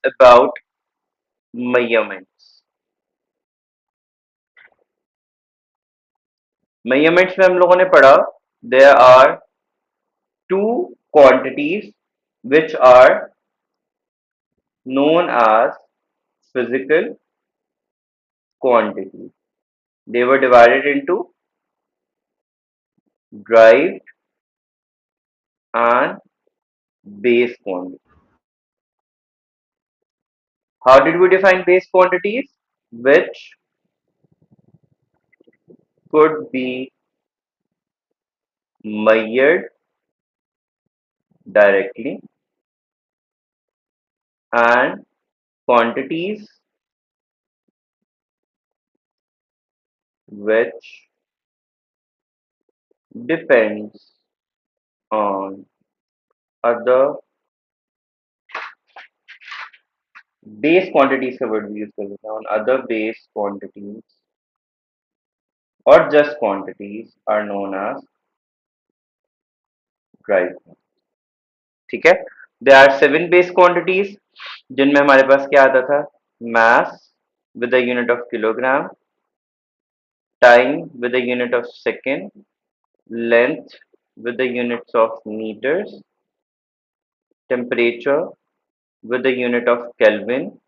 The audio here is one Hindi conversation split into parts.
about measurements. Measurements में हम लोगों ने पढ़ा there are two quantities which are known as physical quantities. They were divided into derived and base quantities. How did we define base quantities? Which could be measured directly and quantities which depends on other base quantities का word भी use कर सकते हैं on other base quantities or just quantities are known as derived. ठीक है. There are 7 base quantities जिनमें हमारे पास क्या आता था mass with the unit of kilogram, time with the unit of second, length with the units of meters, temperature with the unit of Kelvin,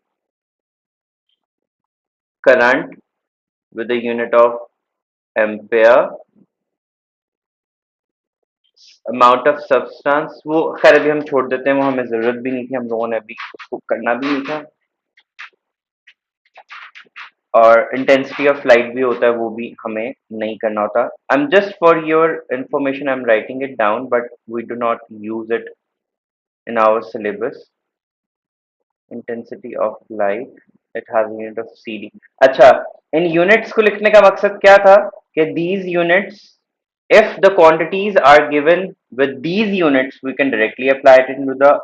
current with the unit of ampere, amount of substance वो खैर अभी हम छोड़ देते हैं वो हमें जरूरत भी नहीं थी हम लोगों ने अभी उसको करना भी नहीं था और इंटेंसिटी ऑफ लाइट भी होता है वो भी हमें नहीं करना होता I am just for your information I am writing it down but we do not use it in our syllabus intensity of light it has unit of CD अच्छा इन यूनिट्स को लिखने का मकसद क्या था कि these units if the quantities are given with these units we can directly apply it into the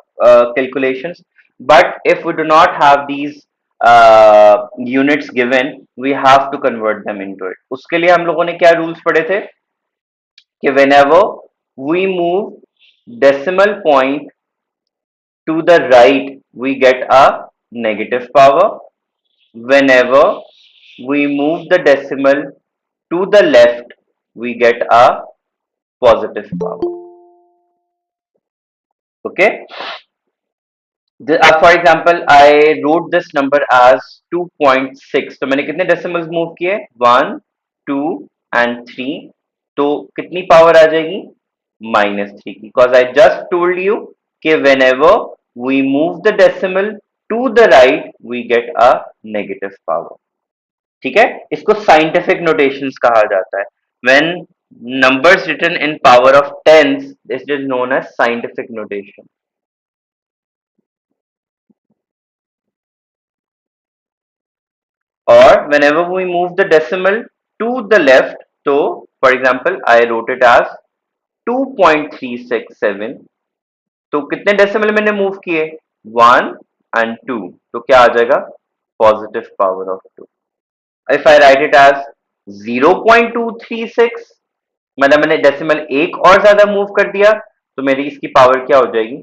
calculations but if we do not have these units given we have to convert them into it उसके लिए हम लोगों ने क्या rules पढ़े थे कि whenever we move decimal point to the right we get a negative power whenever we move the decimal to the left we get a positive power. Okay. For example, I wrote this number as 2.6. तो मैंने कितने decimals move किए 1, 2 and 3. तो कितनी power आ जाएगी -3 की because I just told you कि whenever we move the decimal to the right we get a negative power. ठीक है इसको scientific notations कहा जाता है when numbers written in power of tens this is known as scientific notation or whenever we move the decimal to the left so for example I wrote it as 2.367 तो कितने डेसिमल मैंने मूव किए 1 and 2 तो क्या आ जाएगा positive power of 2 if I write it as 0.236 मतलब मैंने डेसिमल एक और ज्यादा मूव कर दिया तो मेरी इसकी पावर क्या हो जाएगी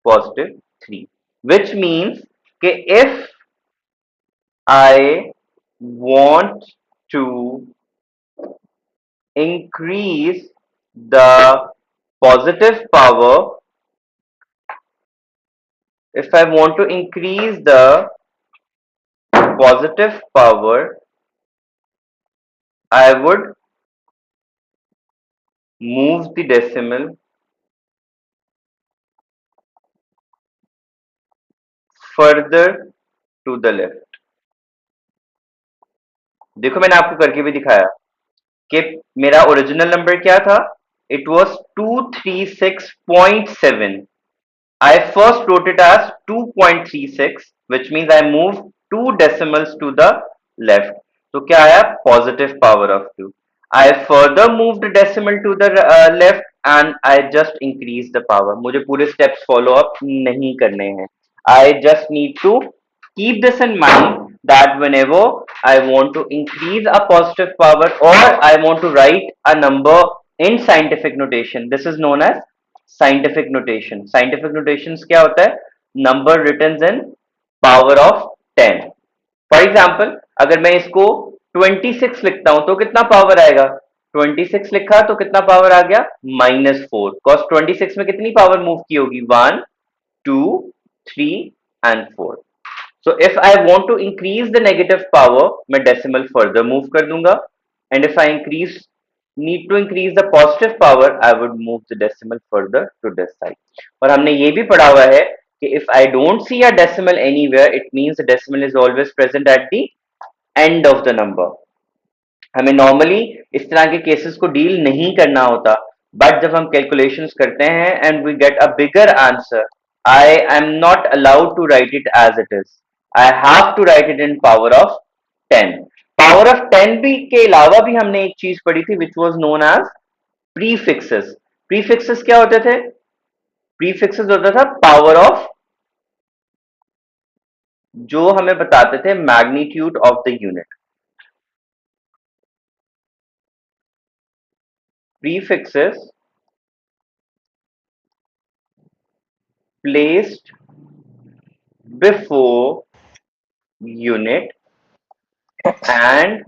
पॉजिटिव 3 which means कि if I want to increase the positive power if I want to increase the positive power I would move the decimal further to the left देखो मैंने आपको करके भी दिखाया कि मेरा ओरिजिनल नंबर क्या था it was 236.7 I first wrote it as 2.36 which means I moved 2 decimals to the left तो क्या आया positive power of 2 I further moved a decimal to the left and I just increased the power मुझे पूरे steps follow up नहीं करने हैं I just need to keep this in mind that whenever I want to increase a positive power or I want to write a number in scientific notation this is known as scientific notation क्या होता है number written in power of 10। For example अगर मैं इसको 26 लिखता हूं तो कितना पावर आएगा? 26 लिखा तो कितना पावर आ गया? -4। कॉस 26 में कितनी पावर मूव की होगी? 1, 2, 3 and 4। So if I want to increase the negative power, मैं डेसिमल फर्दर मूव कर दूंगा, and if I increase need to increase the positive power, I would move the decimal further to this side. और हमने ये भी पढ़ा हुआ है कि if I don't see a decimal anywhere, it means the decimal is always present at the end of the number। हमें नॉर्मली इस तरह के केसेस को डील नहीं करना होता, बट जब हम कैलकुलेशंस करते हैं and we get a bigger answer, I am not allowed to write it as it is, I have to write it in power of 10। Power of 10 भी के अलावा भी हमने एक चीज पढ़ी थी which was known as prefixes. Prefixes क्या होते थे? प्रीफिक्सेस होता था पावर ऑफ, जो हमें बताते थे magnitude of the unit. Prefixes placed before unit and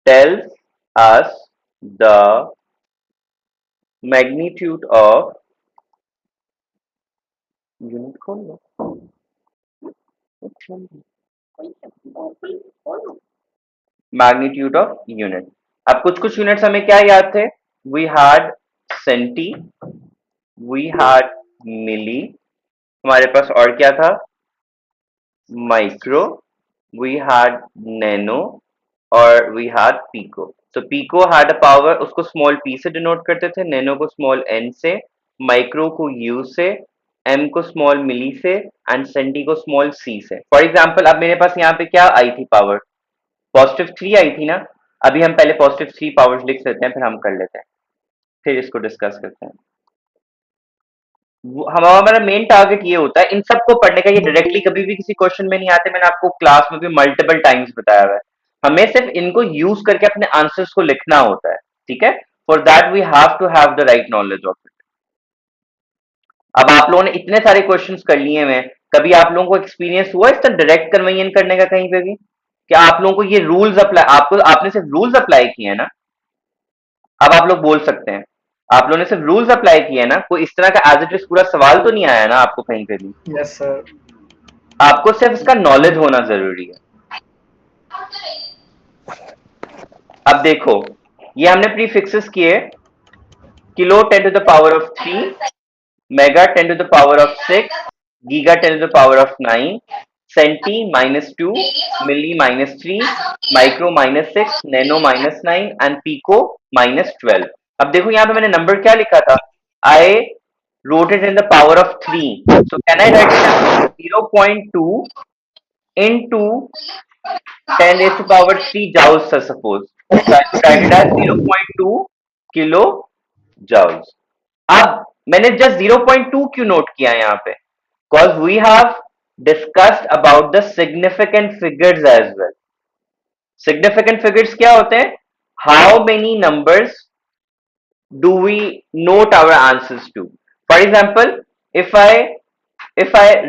tells us the magnitude of unit। खोल लो, मैग्नीट्यूड ऑफ यूनिट। अब कुछ कुछ यूनिट्स हमें क्या याद थे? We had centi, we had milli, हमारे पास और क्या था? माइक्रो, वी हैड नैनो, और वी हैड पीको। तो पीको हैड अ पावर, उसको स्मॉल पी से डिनोट करते थे, नैनो को स्मॉल एन से, माइक्रो को यू से, एम को स्मॉल मिली से, एंड सेंटी को स्मॉल सी से। फॉर एग्जाम्पल अब मेरे पास यहाँ पे क्या आई थी पावर? +3 आई थी ना। अभी हम पहले +3 पावर्स लिख लेते हैं, फिर हम कर लेते हैं, फिर इसको डिस्कस करते हैं। हमारा मेन टारगेट ये होता है इन सबको पढ़ने का, ये डायरेक्टली कभी भी किसी क्वेश्चन में नहीं आते, मैंने आपको क्लास में भी मल्टीपल टाइम्स बताया हुआ है। हमें सिर्फ इनको यूज करके अपने आंसर्स को लिखना होता है, ठीक है? For that we have to have the right knowledge of it. अब आप लोगों ने इतने सारे क्वेश्चंस कर लिए हैं, कभी आप लोगों को एक्सपीरियंस हुआ इसका डायरेक्ट कन्वर्जन करने का कहीं पे भी? क्या आप लोगों को ये रूल्स अप्लाई, आपको आपने सिर्फ रूल्स अप्लाई किए हैं ना? अब आप लोग बोल सकते हैं आप लोगों ने सिर्फ रूल्स अप्लाई किए हैं ना, कोई इस तरह का एज इट इज पूरा सवाल तो नहीं आया ना आपको कहीं पे भी? Yes sir. आपको सिर्फ इसका नॉलेज होना जरूरी है। अब देखो, ये हमने प्रीफिक्सेस किए, kilo 10 to the power of 3, mega 10 to the power of 6, giga 10 to the power of 9, centi -2, milli -3, micro -6, nano -9 and pico -12। अब देखो यहाँ पे मैंने नंबर क्या लिखा था? आई wrote it in the power of 3, so can I write it as 0.2 into 10 raised to power 3 joules, sir, suppose, so I could write it as 0.2 kilo joules। अब मैंने जस्ट 0.2 क्यों नोट किया यहाँ पे? Because we have discussed about the significant figures as well। Significant figures क्या होते हैं? How many numbers do we note our answers to? For example, if I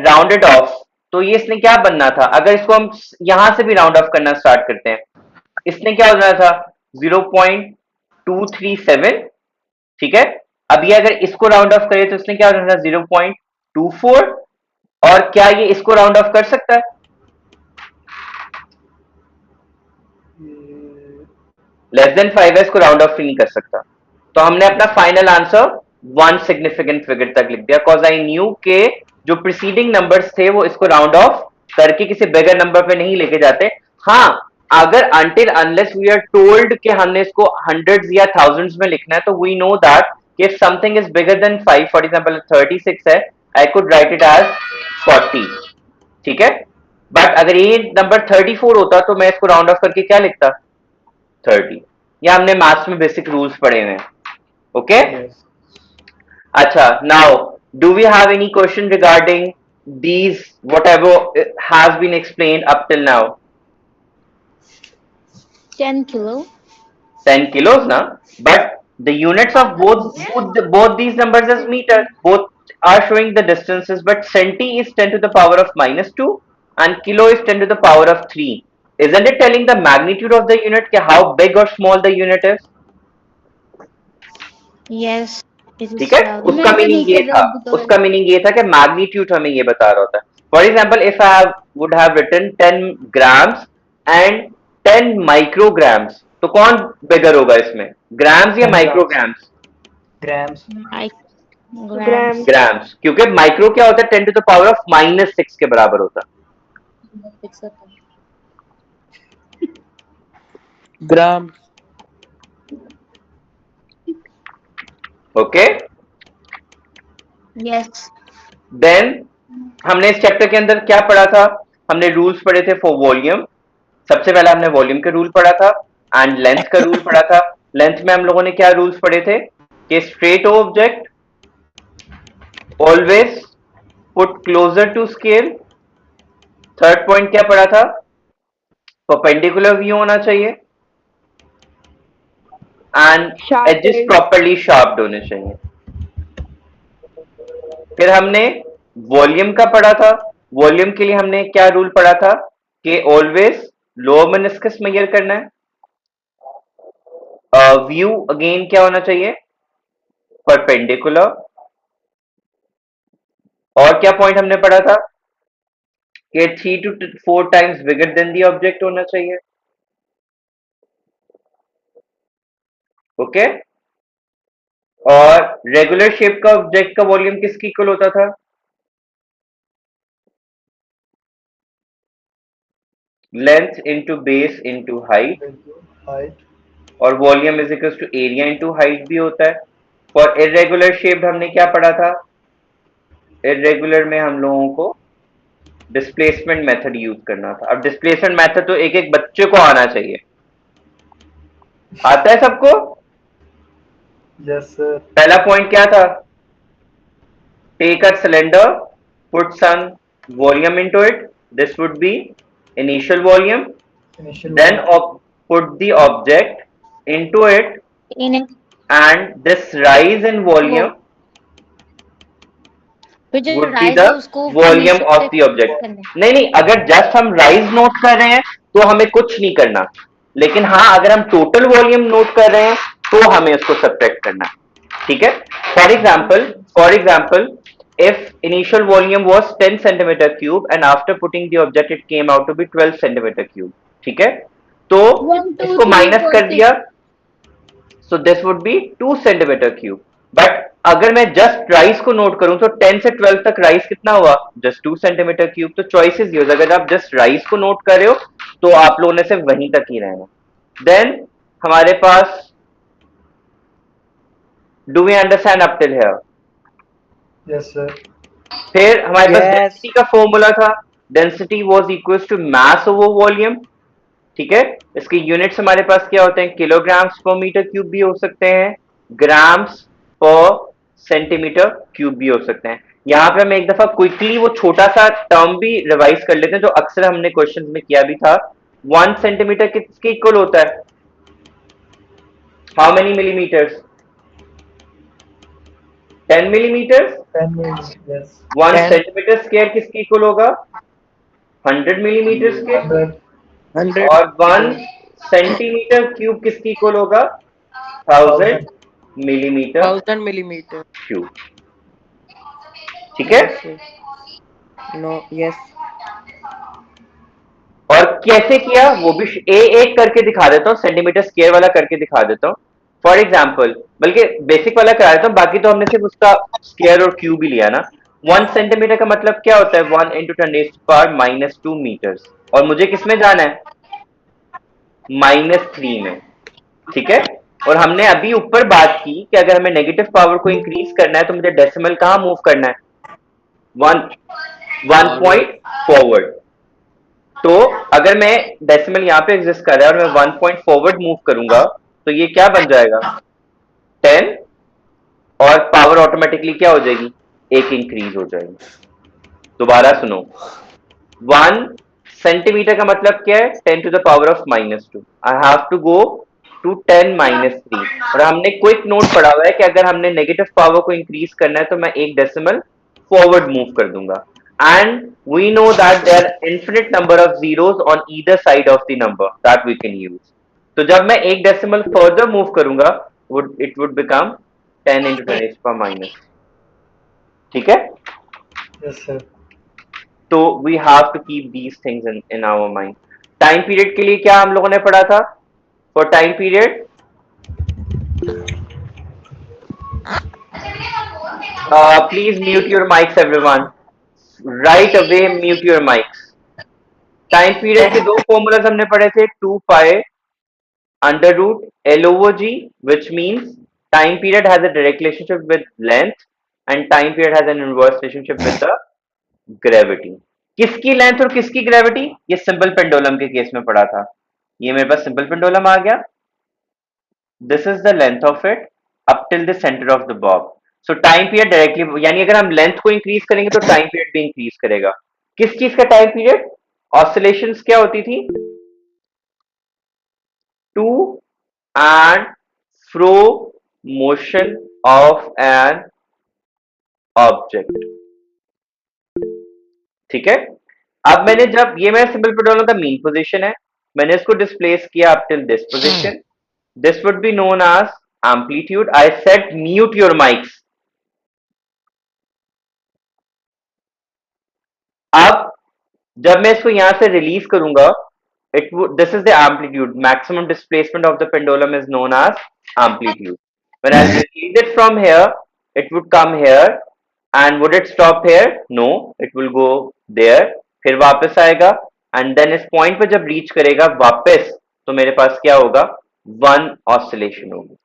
round it off, तो ये इसने क्या बनना था? अगर इसको हम यहां से भी राउंड ऑफ करना स्टार्ट करते हैं, इसने क्या होना था? 0.237, ठीक है? अब ये अगर इसको राउंड ऑफ करे तो इसने क्या होना था? 0.24। और क्या ये इसको राउंड ऑफ कर सकता है? लेस देन 5 है, इसको राउंड ऑफ नहीं कर सकता। तो हमने अपना फाइनल आंसर 1 सिग्निफिकेंट फिगर तक लिख दिया, कॉज आई न्यू के जो प्रीसीडिंग नंबर्स थे वो इसको राउंड ऑफ करके किसी बिगर नंबर पे नहीं लेके जाते। हाँ, अगर until unless we are told कि हमने इसको हंड्रेड्स या थाउजेंड्स में लिखना है, तो वी नो दैट कि if something is bigger than 5, for example 36 है, I could write it as 40, ठीक है? बट अगर ये नंबर 34 होता तो मैं इसको राउंड ऑफ करके क्या लिखता? 30। या हमने मैथ्स में बेसिक रूल्स पढ़े हुए हैं, ओके? यस। अच्छा, now do we have any question regarding these whatever has been explained up till now? 10 kilo. 10 kilos na, but the units of both these numbers is meter, both are showing the distances, but centi is 10 to the power of -2 and kilo is 10 to the power of 3. Isn't it telling the magnitude of the unit, how big or small the unit is? Yes, it is ठीक है, shouting. उसका मीनिंग ये था, उसका मीनिंग ये था कि मैग्नीट्यूड हमें ये बता रहा होता है. For example, if I would have written 10 grams and 10 micrograms, तो कौन बिगर होगा इसमें, ग्राम्स या 10 grams. Micrograms? Grams. Grams. Grams, क्योंकि माइक्रो क्या होता है, 10 टू द पावर ऑफ -6 के बराबर होता है. ग्राम. ओके. Yes. देन हमने इस चैप्टर के अंदर क्या पढ़ा था, हमने रूल्स पढ़े थे फॉर वॉल्यूम. सबसे पहले हमने वॉल्यूम के रूल पढ़ा था एंड लेंथ का रूल पढ़ा था. लेंथ में हम लोगों ने क्या रूल्स पढ़े थे कि straight object always put closer to scale. Third point क्या पढ़ा था, परपेंडिकुलर व्यू होना चाहिए एंड एजेस प्रॉपर्ली शार्प्ड होने चाहिए. फिर हमने वॉल्यूम का पढ़ा था. वॉल्यूम के लिए हमने क्या रूल पढ़ा था कि ऑलवेज लोअर मेनिस्कस मेजर करना है. व्यू अगेन क्या होना चाहिए, परपेंडिकुलर. और क्या पॉइंट हमने पढ़ा था कि 3 to 4 times bigger than the object होना चाहिए. ओके. और रेगुलर शेप का ऑब्जेक्ट का वॉल्यूम किसकी इक्वल होता था, length into base into height. Height. और volume is equal to area into height भी होता है. फॉर इरेगुलर शेप हमने क्या पढ़ा था, इरेगुलर में हम लोगों को डिस्प्लेसमेंट मेथड यूज करना था. अब डिस्प्लेसमेंट मेथड तो एक एक बच्चे को आना चाहिए. आता है सबको? Yes, sir. पहला पॉइंट क्या था, take a cylinder, put some volume into it, this would be initial volume. Initial Then volume. put the object into it In it, and this rise in वो volume फिर जो would be राइज the है उसको volume नीचे of से the object. करना है. नहीं नहीं, अगर जस्ट हम राइज नोट कर रहे हैं तो हमें कुछ नहीं करना, लेकिन हाँ अगर हम टोटल वॉल्यूम नोट कर रहे हैं तो हमें उसको सब्ट्रैक्ट करना है. ठीक है. For example if initial volume was 10 centimeter cube and after putting the object it came out to be 12 centimeter cube. ठीक है, तो 1, 2, इसको 3, माइनस 4, कर 6. दिया, so this would be 2 centimeter cube. But अगर मैं जस्ट राइज को नोट करूं तो 10 से 12 तक राइज कितना हुआ, जस्ट 2 सेंटीमीटर क्यूब. तो चॉइसेस यूज, अगर आप जस्ट राइज को नोट कर रहे हो तो आप लोगों ने सिर्फ वहीं तक ही रहना. देन हमारे पास, do we understand up till here? Yes, sir. फिर हमारे पास Yes. डेंसिटी का फॉर्मूला था, density was equal to mass over volume. ठीक है, इसके यूनिट्स हमारे पास क्या होते हैं, किलोग्राम्स पर मीटर क्यूब भी हो सकते हैं, ग्राम्स पर सेंटीमीटर क्यूब भी हो सकते हैं. यहाँ पे हम एक दफा क्विकली वो छोटा सा टर्म भी रिवाइज कर लेते हैं जो अक्सर हमने क्वेश्चंस में किया भी था. 1 सेंटीमीटर किसके इक्वल होता है, how many millimetres, 10 millimetres. 10 minutes. Yes. 1 10. Centimetre square किसके इक्वल होगा, 100 मिलीमीटर स्क्वायर. 100. 100. और 1 सेंटीमीटर क्यूब किसकी इक्वल होगा, 1000 मिलीमीटर 1000 millimeter. क्यूब. ठीक है. Yes, sir. No. Yes. और कैसे किया वो भी एक करके दिखा देता हूँ, सेंटीमीटर स्क्वायर वाला करके दिखा देता हूँ. फॉर एग्जाम्पल, बल्कि बेसिक वाला करा देता हूँ, बाकी तो हमने सिर्फ उसका स्क्वायर और क्यूब ही लिया ना. 1 सेंटीमीटर का मतलब क्या होता है, 1 इंटू 10⁻⁻2 मीटर्स. और मुझे किसमें जाना है, -3 में. ठीक है. और हमने अभी ऊपर बात की कि अगर हमें नेगेटिव पावर को इंक्रीज करना है तो मुझे डेसिमल कहाँ मूव करना है, 1 पॉइंट फॉरवर्ड. तो अगर मैं डेसिमल यहाँ पे एग्जिस्ट कर रहा है और मैं 1 पॉइंट फॉरवर्ड मूव करूंगा तो ये क्या बन जाएगा, 10. और पावर ऑटोमेटिकली क्या हो जाएगी, एक इंक्रीज हो जाएगी. दोबारा सुनो, 1 सेंटीमीटर का मतलब क्या है, 10 to the power of -2. I have to go to 10 minus 3। और हमने क्विक नोट पढ़ा हुआ है कि अगर हमने नेगेटिव पावर को इंक्रीज करना है तो मैं एक डेसिमल फॉरवर्ड मूव कर दूंगा। And we know that there are infinite number of zeros on either side of the number that we can use. तो जब मैं एक डेसिमल फर्दर मूव करूंगा it would become 10 into 10 raised to power minus। ठीक है, Yes, sir. तो we have to keep these things in our mind. Time period के लिए क्या हम लोगों ने पढ़ा था? For time period please mute your mics everyone, right away mute your mics. Time period के दो फॉर्मूलाज हमने पढ़े थे, 2 pi under root L over G, which means time period has a direct relationship with length and time period has an inverse relationship with the gravity। किसकी लेंथ और किसकी ग्रेविटी? ये सिंपल पेंडुलम के केस में पढ़ा था। ये मेरे पास सिंपल पेंडुलम आ गया, this is the length of it up till the centre of the Bob. So time period directly, यानी अगर हम लेंथ को इंक्रीज करेंगे तो टाइम पीरियड भी इंक्रीज करेगा। किस चीज का टाइम पीरियड? ऑसिलेशंस क्या होती थी? To and fro motion of an object. ठीक है, अब मैंने जब ये मेरा सिंपल पेंडुलम का मीन पोजीशन है, मैंने इसको डिस्प्लेस किया up till this position, this would be known as amplitude. I said mute your mics. अब जब मैं इसको यहां से रिलीज करूंगा, it would, this is the amplitude, maximum displacement of the pendulum is known as amplitude। when I release it from here, it would come here and would it stop here? No, it will go there, फिर वापस आएगा and then इस पॉइंट पे जब रीच करेगा वापस, तो मेरे पास क्या होगा? वन ऑसिलेशन होगी।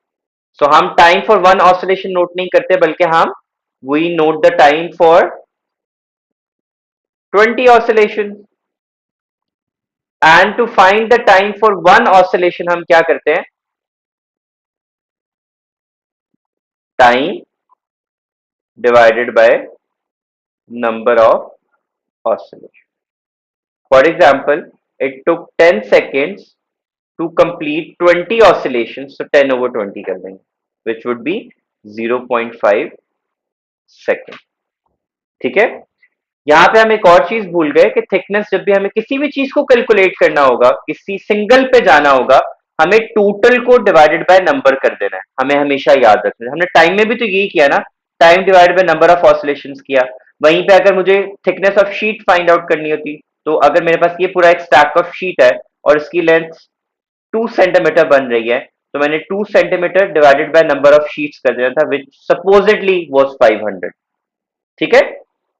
सो हम time for one oscillation note नहीं करते, बल्कि हम we note the time for 20 oscillation. And to find the time for one oscillation हम क्या करते हैं? Time divided by number of oscillation. For example, it took 10 seconds to complete 20 oscillations, so 10 over 20 कर देंगे, which would be 0.5 second। ठीक है, यहां पे हम एक और चीज भूल गए कि थिकनेस, जब भी हमें किसी भी चीज को कैलकुलेट करना होगा, किसी सिंगल पे जाना होगा, हमें टोटल को डिवाइडेड बाय नंबर कर देना है, हमें हमेशा याद रखना है। हमने टाइम में भी तो यही किया ना, time divided by number of oscillations किया। वहीं पे अगर मुझे thickness of sheet find out करनी होती, तो अगर मेरे पास ये पूरा एक स्टैक ऑफ शीट है और इसकी लेंथ 2 सेंटीमीटर बन रही है, तो मैंने 2 centimetre divided by number of sheets कर दिया था, विच सपोजिटली वाज 500। ठीक है,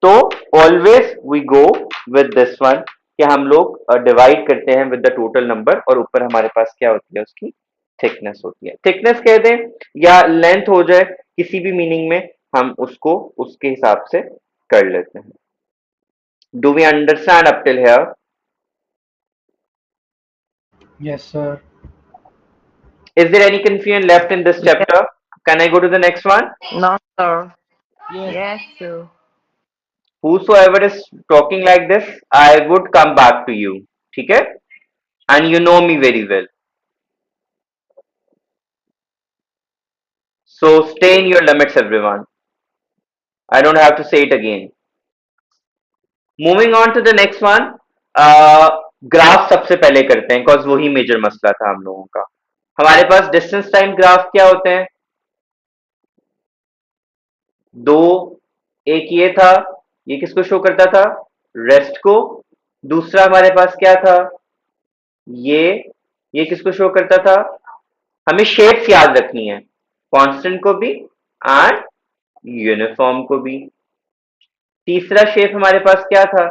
तो always we go with this one कि हम लोग डिवाइड करते हैं विद द टोटल नंबर, और ऊपर हमारे पास क्या होती है? उसकी थिकनेस होती है। थिकनेस कह दें या लेंथ हो जाए, किसी भी मीनिंग में हम उसको उसके हिसाब से कर लेते हैं। Do we understand up till here? Yes, sir. Is there any confusion left in this chapter? Can I go to the next one? No, sir. Yes. Yes, sir. Whosoever is talking like this, I would come back to you. ठीक है, and you know me very well, so stay in your limits everyone, I don't have to say it again। Moving on to the next one, graph सबसे पहले करते हैं, बिकॉज वही मेजर मसला था हम लोगों का। हमारे पास डिस्टेंस टाइम ग्राफ क्या होते हैं? दो, एक ये था, ये किसको शो करता था? रेस्ट को। दूसरा हमारे पास क्या था? ये किसको शो करता था? हमें शेप्स याद रखनी है, कांस्टेंट को भी एंड यूनिफॉर्म को भी। तीसरा शेप हमारे पास क्या था?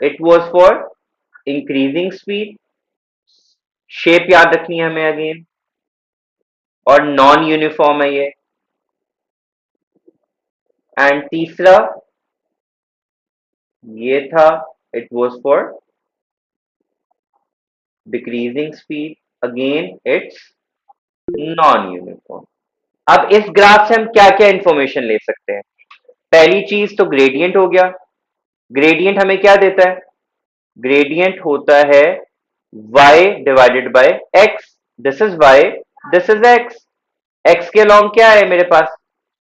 It was for increasing speed, shape याद रखनी है हमें अगेन, और नॉन यूनिफॉर्म है ये। एंड तीसरा ये था, it was for decreasing speed, again it's non uniform. अब इस ग्राफ से हम क्या क्या इंफॉर्मेशन ले सकते हैं? पहली चीज तो ग्रेडियंट हो गया। ग्रेडियंट हमें क्या देता है? ग्रेडियंट होता है y divided by x this is y, this is x. X के लॉन्ग क्या है मेरे पास,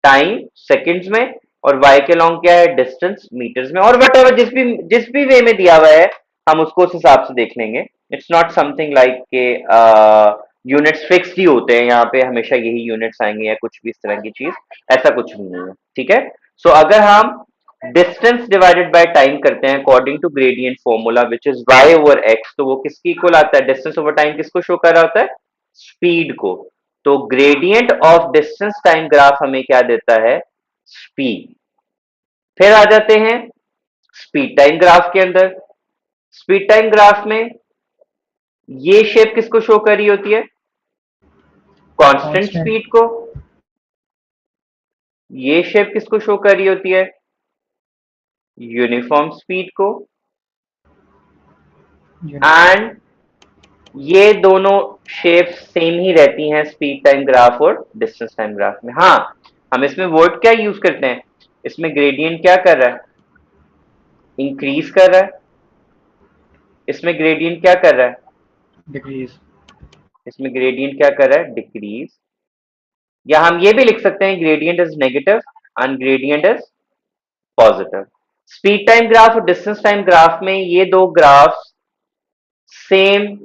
टाइम सेकंड्स में, और वाई के लॉन्ग क्या है, डिस्टेंस मीटर्स में, और वट एवर जिस भी वे में दिया हुआ है हम उसको उस हिसाब से देख लेंगे। इट्स नॉट समथिंग लाइक के यूनिट्स फिक्स्ड ही होते हैं, यहाँ पे हमेशा यही यूनिट्स आएंगे या कुछ भी इस तरह की चीज, ऐसा कुछ भी नहीं है। ठीक है, सो अगर हम डिस्टेंस डिवाइडेड बाय टाइम करते हैं according to gradient formula which is y over x, तो वो किसकी इक्वल आता है, डिस्टेंस ओवर टाइम किसको शो कर रहा होता है, स्पीड को। तो gradient of distance time graph हमें क्या देता है, स्पीड। फिर आ जाते हैं स्पीड टाइम ग्राफ के अंदर। स्पीड टाइम ग्राफ में ये शेप किसको शो कर रही होती है, कांस्टेंट Constant. स्पीड को। ये शेप किसको शो कर रही होती है, यूनिफॉर्म स्पीड को। Unit. एंड ये दोनों शेप्स सेम ही रहती हैं स्पीड टाइम ग्राफ और डिस्टेंस टाइम ग्राफ में। हाँ, हम इसमें वर्ड क्या यूज करते हैं, इसमें ग्रेडियंट क्या कर रहा है, इंक्रीज कर रहा है। इसमें ग्रेडियंट क्या कर रहा है, Decrease. इसमें ग्रेडियंट क्या कर रहा है, डिक्रीज। या हम ये भी लिख सकते हैं gradient is negative and gradient is positive. Speed time graph और डिस्टेंस टाइम ग्राफ में ये दो ग्राफ सेम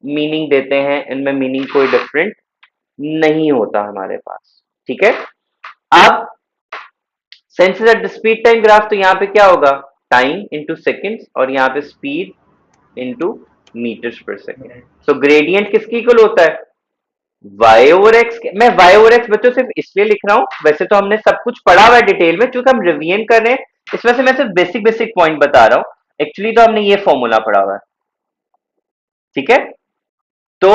मीनिंग देते हैं, इनमें मीनिंग कोई डिफरेंट नहीं होता हमारे पास। ठीक है, अब since is a speed time graph, तो यहाँ पे क्या होगा, टाइम इंटू सेकेंड्स, और यहाँ पे speed into metres per second. Right. सो ग्रेडियंट किसकी इक्वल होता है, y ओवर एक्स। मैं y ओवर एक्स बच्चों सिर्फ इसलिए लिख रहा हूं, वैसे तो हमने सब कुछ पढ़ा हुआ है डिटेल में, क्योंकि हम रिवीजन कर रहे हैं, इस वजह से मैं सिर्फ बेसिक बेसिक पॉइंट बता रहा हूं। एक्चुअली तो हमने ये फॉर्मूला पढ़ा हुआ है। ठीक है, तो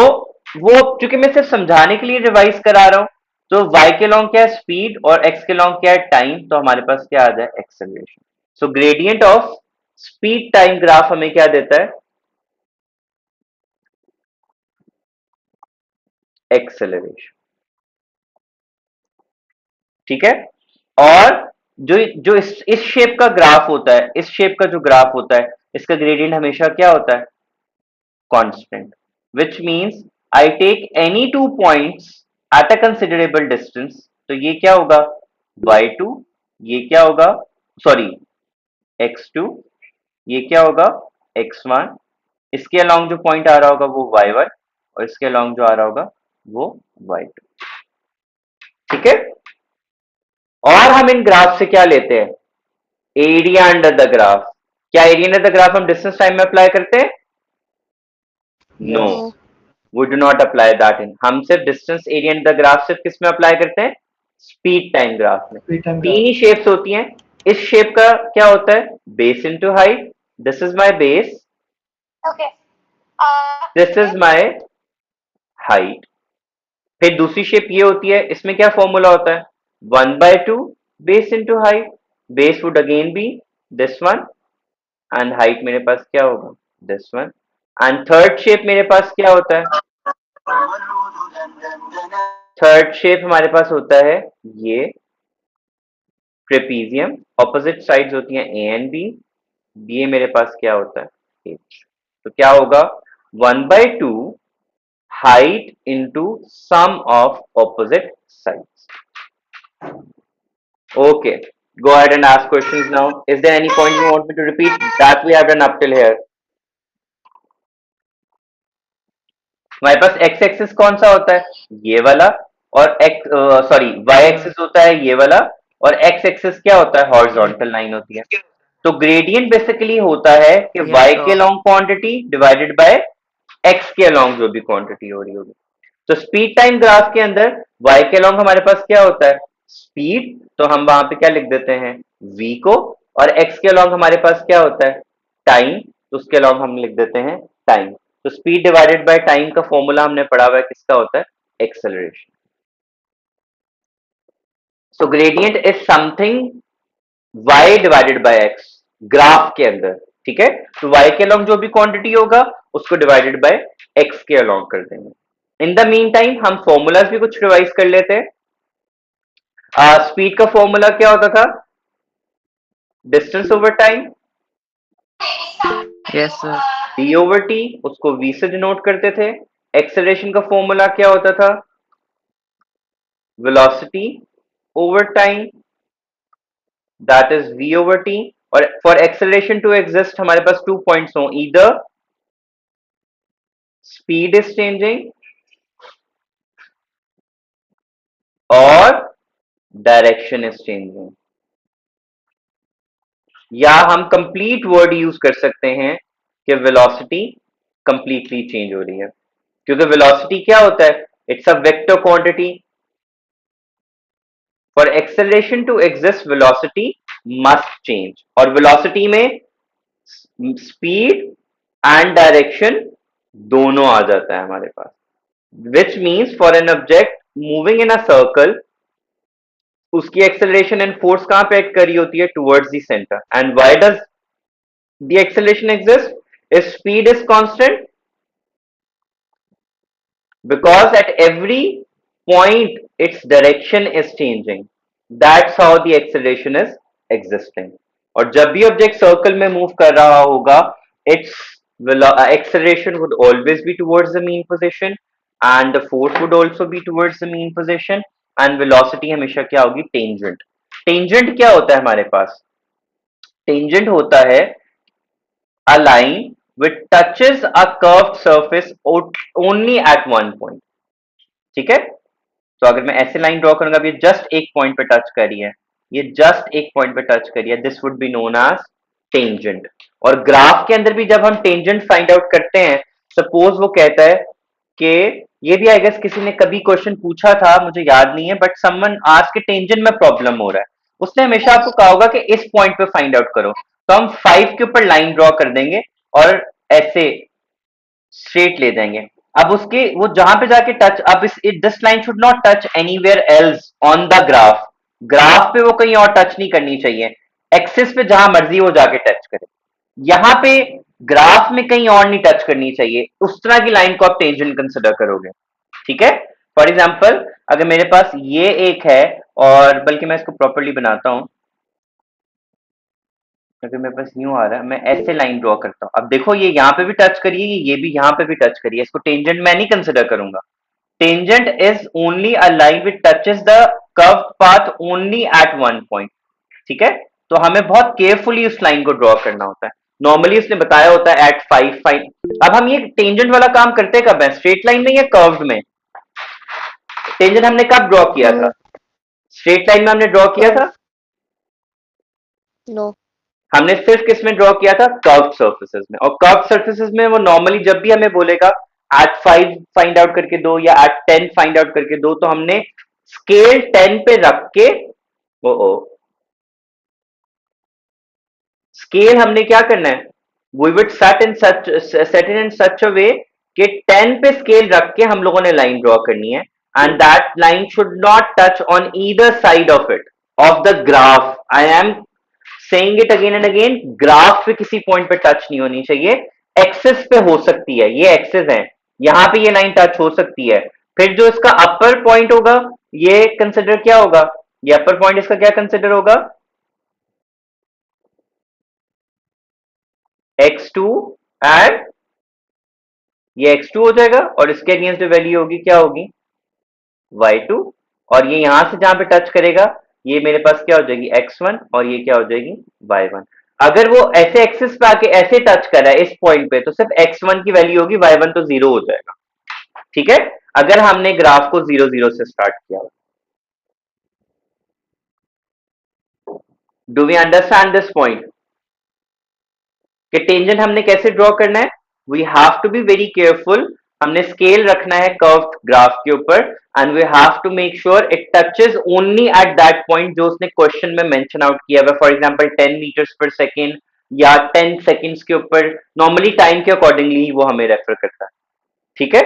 वो चूंकि मैं सिर्फ समझाने के लिए रिवाइज करा रहा हूं, तो y के लॉन्ग क्या है, स्पीड, और x के लॉन्ग क्या है, टाइम, तो हमारे पास क्या आ जाए, acceleration. So gradient of speed time graph हमें क्या देता है, एक्सेलरेशन। ठीक है, और जो जो इस शेप का ग्राफ होता है, इस शेप का जो ग्राफ होता है, इसका ग्रेडियंट हमेशा क्या होता है, constant, which means I take any two points at a considerable distance, तो ये क्या होगा, y2, ये क्या होगा, सॉरी x2, ये क्या होगा, x1, इसके अलोंग जो पॉइंट आ रहा होगा वो y1, और इसके अलोंग जो आ रहा होगा वो y2। ठीक है, और हम इन ग्राफ से क्या लेते हैं, एरिया अंडर द ग्राफ। क्या एरिया अंडर द ग्राफ हम डिस्टेंस टाइम में अप्लाई करते हैं, no, Yes. we do not apply that in, हम सिर्फ distance area in the graph सिर्फ किस में अप्लाई करते हैं, स्पीड टाइम ग्राफ में। Speed time तीन graph. ही शेप्स होती हैं। इस शेप का क्या होता है, base into height, this is my base, Okay. This is my height. फिर दूसरी शेप ये होती है, इसमें क्या फॉर्मूला होता है, 1/2 base into height, base would again be this one, and height मेरे पास क्या होगा, this one. And third shape मेरे पास क्या होता है, थर्ड शेप हमारे पास होता है ये ट्रेपीजियम, ऑपोजिट साइड्स होती हैं ए एंड बी, ये मेरे पास क्या होता है एच। तो क्या होगा, 1/2 height into sum of opposite sides. Okay, go ahead and ask questions now. Is there any point you want me to repeat that we have done up till here? हमारे पास एक्स एक्सिस कौन सा होता है, ये वाला, और एक्स सॉरी वाई एक्सिस होता है ये वाला, और एक्स एक्सिस क्या होता है, हॉरिजॉन्टल लाइन होती है। तो ग्रेडियंट बेसिकली होता है कि Yes, y sir. के long quantity divided by x के लॉन्ग जो भी क्वांटिटी हो रही होगी। तो स्पीड टाइम ग्राफ के अंदर y के लॉन्ग हमारे पास क्या होता है, स्पीड, तो हम वहां पे क्या लिख देते हैं, v को, और x के लॉन्ग हमारे पास क्या होता है, टाइम, तो उसके लॉन्ग हम लिख देते हैं टाइम। तो स्पीड डिवाइडेड बाय टाइम का फॉर्मूला हमने पढ़ा हुआ है, किसका होता है, acceleration. So gradient is something y divided by x graph के अंदर। ठीक है, तो y के अलोंग जो भी क्वांटिटी होगा उसको डिवाइडेड बाय x के अलोंग कर देंगे। इन द मीन टाइम हम फॉर्मूलाज भी कुछ रिवाइज कर लेते हैं। स्पीड का फॉर्मूला क्या होता था, distance over time, Yes, sir. d over t, उसको v से डिनोट करते थे। एक्सेलरेशन का फॉर्मूला क्या होता था? Velocity over time, that is v over t। और फॉर एक्सेलरेशन टू एग्जिस्ट हमारे पास 2 पॉइंट्स हो, ईदर स्पीड इज चेंजिंग और डायरेक्शन इज चेंजिंग। या हम कंप्लीट वर्ड यूज कर सकते हैं कि वेलोसिटी कंप्लीटली चेंज हो रही है, क्योंकि वेलोसिटी क्या होता है? It's a vector quantity. For acceleration to exist velocity must change, और वेलोसिटी में स्पीड एंड डायरेक्शन दोनों आ जाता है हमारे पास, which means for an object moving in a circle, उसकी एक्सेलरेशन एंड फोर्स कहां पे एक्ट कर रही होती है? Towards the centre. And why does the acceleration exists? If speed is constant, because at every point its direction is changing, that's how the acceleration is existing। और जब भी ऑब्जेक्ट सर्कल में मूव कर रहा होगा, its acceleration would always be towards the mean position and the force would also be towards the mean position, and velocity हमेशा क्या होगी? टेंजेंट। टेंजेंट क्या होता है हमारे पास? टेंजेंट होता है a line which touches a curved surface only at one point। ठीक है, तो अगर मैं ऐसे लाइन ड्रॉ करूंगा, ये जस्ट एक पॉइंट पे टच करी है, ये जस्ट एक पॉइंट पे टच करी है, this would be known as tangent. और ग्राफ के अंदर भी जब हम टेंजेंट फाइंड आउट करते हैं, सपोज वो कहता है कि ये भी आई गेस किसी ने कभी क्वेश्चन पूछा था, मुझे याद नहीं है, बट समवन आस्क्ड के टेंजेंट में प्रॉब्लम हो रहा है, उसने हमेशा आपको कहा होगा कि इस पॉइंट पे फाइंड आउट करो, तो हम 5 के ऊपर लाइन ड्रॉ कर देंगे और ऐसे स्ट्रेट ले देंगे। अब उसके वो जहां पे जाके टच, अब इस this line should not touch anywhere else on the graph, graph पे वो कहीं और टच नहीं करनी चाहिए, एक्सिस पे जहां मर्जी वो जाके टच करे, यहां पे ग्राफ में कहीं और नहीं टच करनी चाहिए, उस तरह की लाइन को आप टेंजेंट कंसिडर करोगे। ठीक है, फॉर एग्जाम्पल अगर मेरे पास ये एक है, और बल्कि मैं इसको प्रॉपरली बनाता हूं, अगर मेरे पास यूं आ रहा है, मैं ऐसे लाइन ड्रॉ करता हूं, अब देखो ये यहाँ पे भी टच करिए, ये भी यहाँ पे भी टच करिए, इसको टेंजेंट मैं नहीं कंसिडर करूंगा। Tangent is only a line which touches the curve path only at one point. ठीक है, तो हमें बहुत केयरफुली उस लाइन को ड्रॉ करना होता है। नॉर्मली उसने बताया होता है एट 5 अब हम ये टेंजेंट वाला काम करते कब है? स्ट्रेट लाइन में या कर्व में? टेंजेंट हमने कब ड्रॉ किया था? स्ट्रेट लाइन में हमने ड्रॉ किया था? नो। हमने सिर्फ किस में ड्रॉ किया था? कर्व सर्फेसेस में। और कर्व सर्फेसेस में वो नॉर्मली जब भी हमें बोलेगा एट 5 फाइंड आउट करके दो या एट 10 फाइंड आउट करके दो, तो हमने स्केल 10 पे रख के, ओ स्केल हमने क्या करना है? वी वुड सेट इन सच अ वे कि 10 पे स्केल रख के हम लोगों ने लाइन ड्रॉ करनी है, and that line should not touch on either side of it, of the graph. I am saying it again and again, graph पे किसी पॉइंट पे टच नहीं होनी चाहिए, एक्सिस पे हो सकती है, ये एक्सिस है, यहां पे ये लाइन टच हो सकती है। फिर जो इसका अपर पॉइंट होगा, ये कंसिडर क्या होगा? ये अपर पॉइंट इसका क्या कंसिडर होगा? x2, एंड ये x2 हो जाएगा, और इसके अगेंस्ट जो वैल्यू होगी क्या होगी? y2। और ये यहां से जहां पे टच करेगा, ये मेरे पास क्या हो जाएगी? x1, और ये क्या हो जाएगी? y1। अगर वो ऐसे एक्सिस पे आके ऐसे टच कर रहा है इस पॉइंट पे, तो सिर्फ x1 की वैल्यू होगी, y1 तो जीरो हो जाएगा। ठीक है, अगर हमने ग्राफ को 0 0 से स्टार्ट किया। Do we understand this point कि टेंजेंट हमने कैसे ड्रॉ करना है? We have to be very careful, हमने स्केल रखना है कर्व्ड ग्राफ के ऊपर, and we have to make sure it touches only at that point जो उसने क्वेश्चन में मेंशन आउट किया हुआ, for example 10 metres per second या 10 सेकेंड्स के ऊपर, नॉर्मली टाइम के अकॉर्डिंगली ही वो हमें रेफर करता है। ठीक है,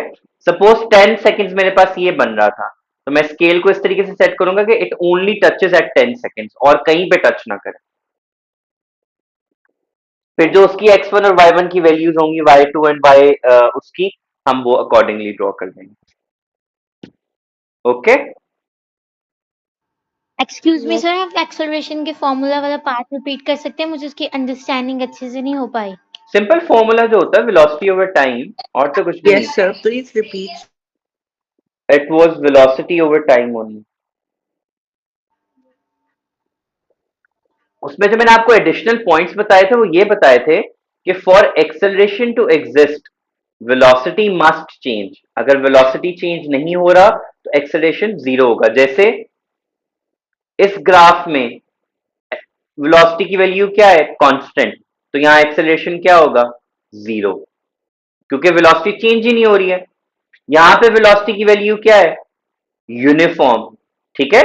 सपोज 10 सेकेंड्स मेरे पास ये बन रहा था, तो मैं स्केल को इस तरीके से सेट करूंगा कि it only touches at 10 seconds, और कहीं पे टच ना करे। फिर जो उसकी x1 और y1 की वैल्यूज होंगी, y2 एंड y उसकी, हम वो अकॉर्डिंगली ड्रॉ कर देंगे। Okay, excuse me Yes. Sir, आप एक्सेलरेशन के फॉर्मूला वाला पार्ट रिपीट कर सकते हैं? मुझे उसकी अंडरस्टैंडिंग अच्छे से नहीं हो पाई। सिंपल फॉर्मूला जो होता है वेलोसिटी ओवर टाइम, और तो कुछ भी नहीं, Yes, sir. Please repeat. It was velocity over time only. उसमें जो मैंने आपको एडिशनल पॉइंट्स बताए थे वो ये बताए थे कि for acceleration to exist velocity must change. अगर वेलोसिटी चेंज नहीं हो रहा तो एक्सेलरेशन जीरो होगा। जैसे इस ग्राफ में वेलोसिटी की वैल्यू क्या है, कांस्टेंट, तो यहां एक्सेलरेशन क्या होगा, जीरो, क्योंकि वेलोसिटी चेंज ही नहीं हो रही है। यहां पे वेलोसिटी की वैल्यू क्या है, यूनिफॉर्म। ठीक है,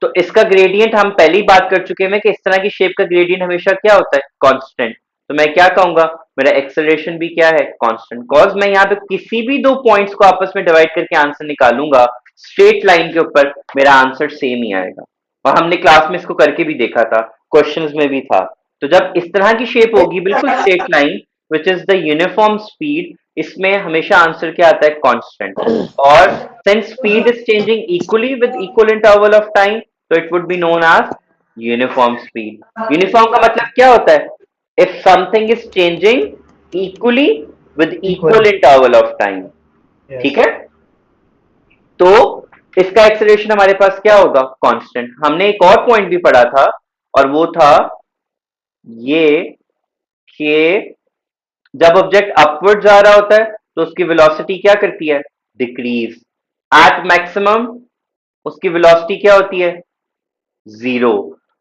तो इसका ग्रेडियंट हम पहले ही बात कर चुके हैं कि इस तरह की शेप का ग्रेडियंट हमेशा क्या होता है, कांस्टेंट। तो मैं क्या कहूंगा, मेरा एक्सेलरेशन भी क्या है, कांस्टेंट। कॉज मैं यहाँ पे किसी भी दो पॉइंट्स को आपस में डिवाइड करके आंसर निकालूंगा स्ट्रेट लाइन के ऊपर, मेरा आंसर सेम ही आएगा। और हमने क्लास में इसको करके भी देखा था, क्वेश्चंस में भी था। तो जब इस तरह की शेप होगी बिल्कुल straight line which is the uniform speed, इसमें हमेशा आंसर क्या आता है, कांस्टेंट। और since speed is changing equally with equal interval of time, so it would be known as uniform speed. Uniform का मतलब क्या होता है, if something is changing equally with equal Equally. interval of time। Yes. ठीक है, तो इसका एक्सेलरेशन हमारे पास क्या होगा, कांस्टेंट। हमने एक और पॉइंट भी पढ़ा था और वो था ये कि जब ऑब्जेक्ट अपवर्ड जा रहा होता है तो उसकी वेलोसिटी क्या करती है, डिक्रीज। एट मैक्सिमम उसकी वेलोसिटी क्या होती है, zero,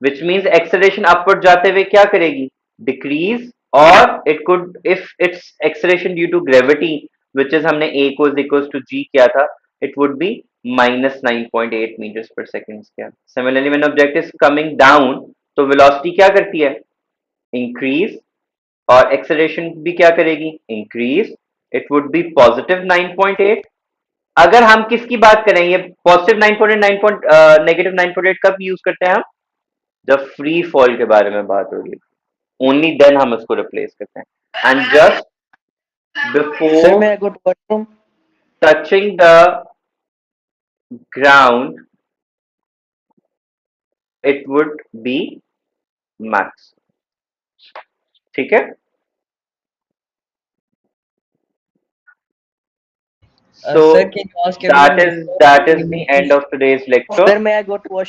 which means acceleration upward जाते हुए क्या करेगी, डिक्रीज। और it could if it's acceleration due to gravity which is हमने ए को इक्वल्स टू जी किया था, it would be -9.8 metres per second किया। Similarly when object is coming down तो वेलोसिटी क्या करती है, इंक्रीज, और एक्सेलरेशन भी क्या करेगी, इंक्रीज। It would be +9.8। अगर हम किसकी बात करें, ये +9.8 नेगेटिव 9.8 कब यूज करते हैं हम, जब फ्री फॉल के बारे में बात हो रही है, ओनली देन हम इसको रिप्लेस करते हैं। And just Sir, may before I go to washroom? Touching the ground it would B max. ठीक है, so Sir, can you ask that everyone is before that is leaving the the end of today's lecture. Sir, may I go to washroom?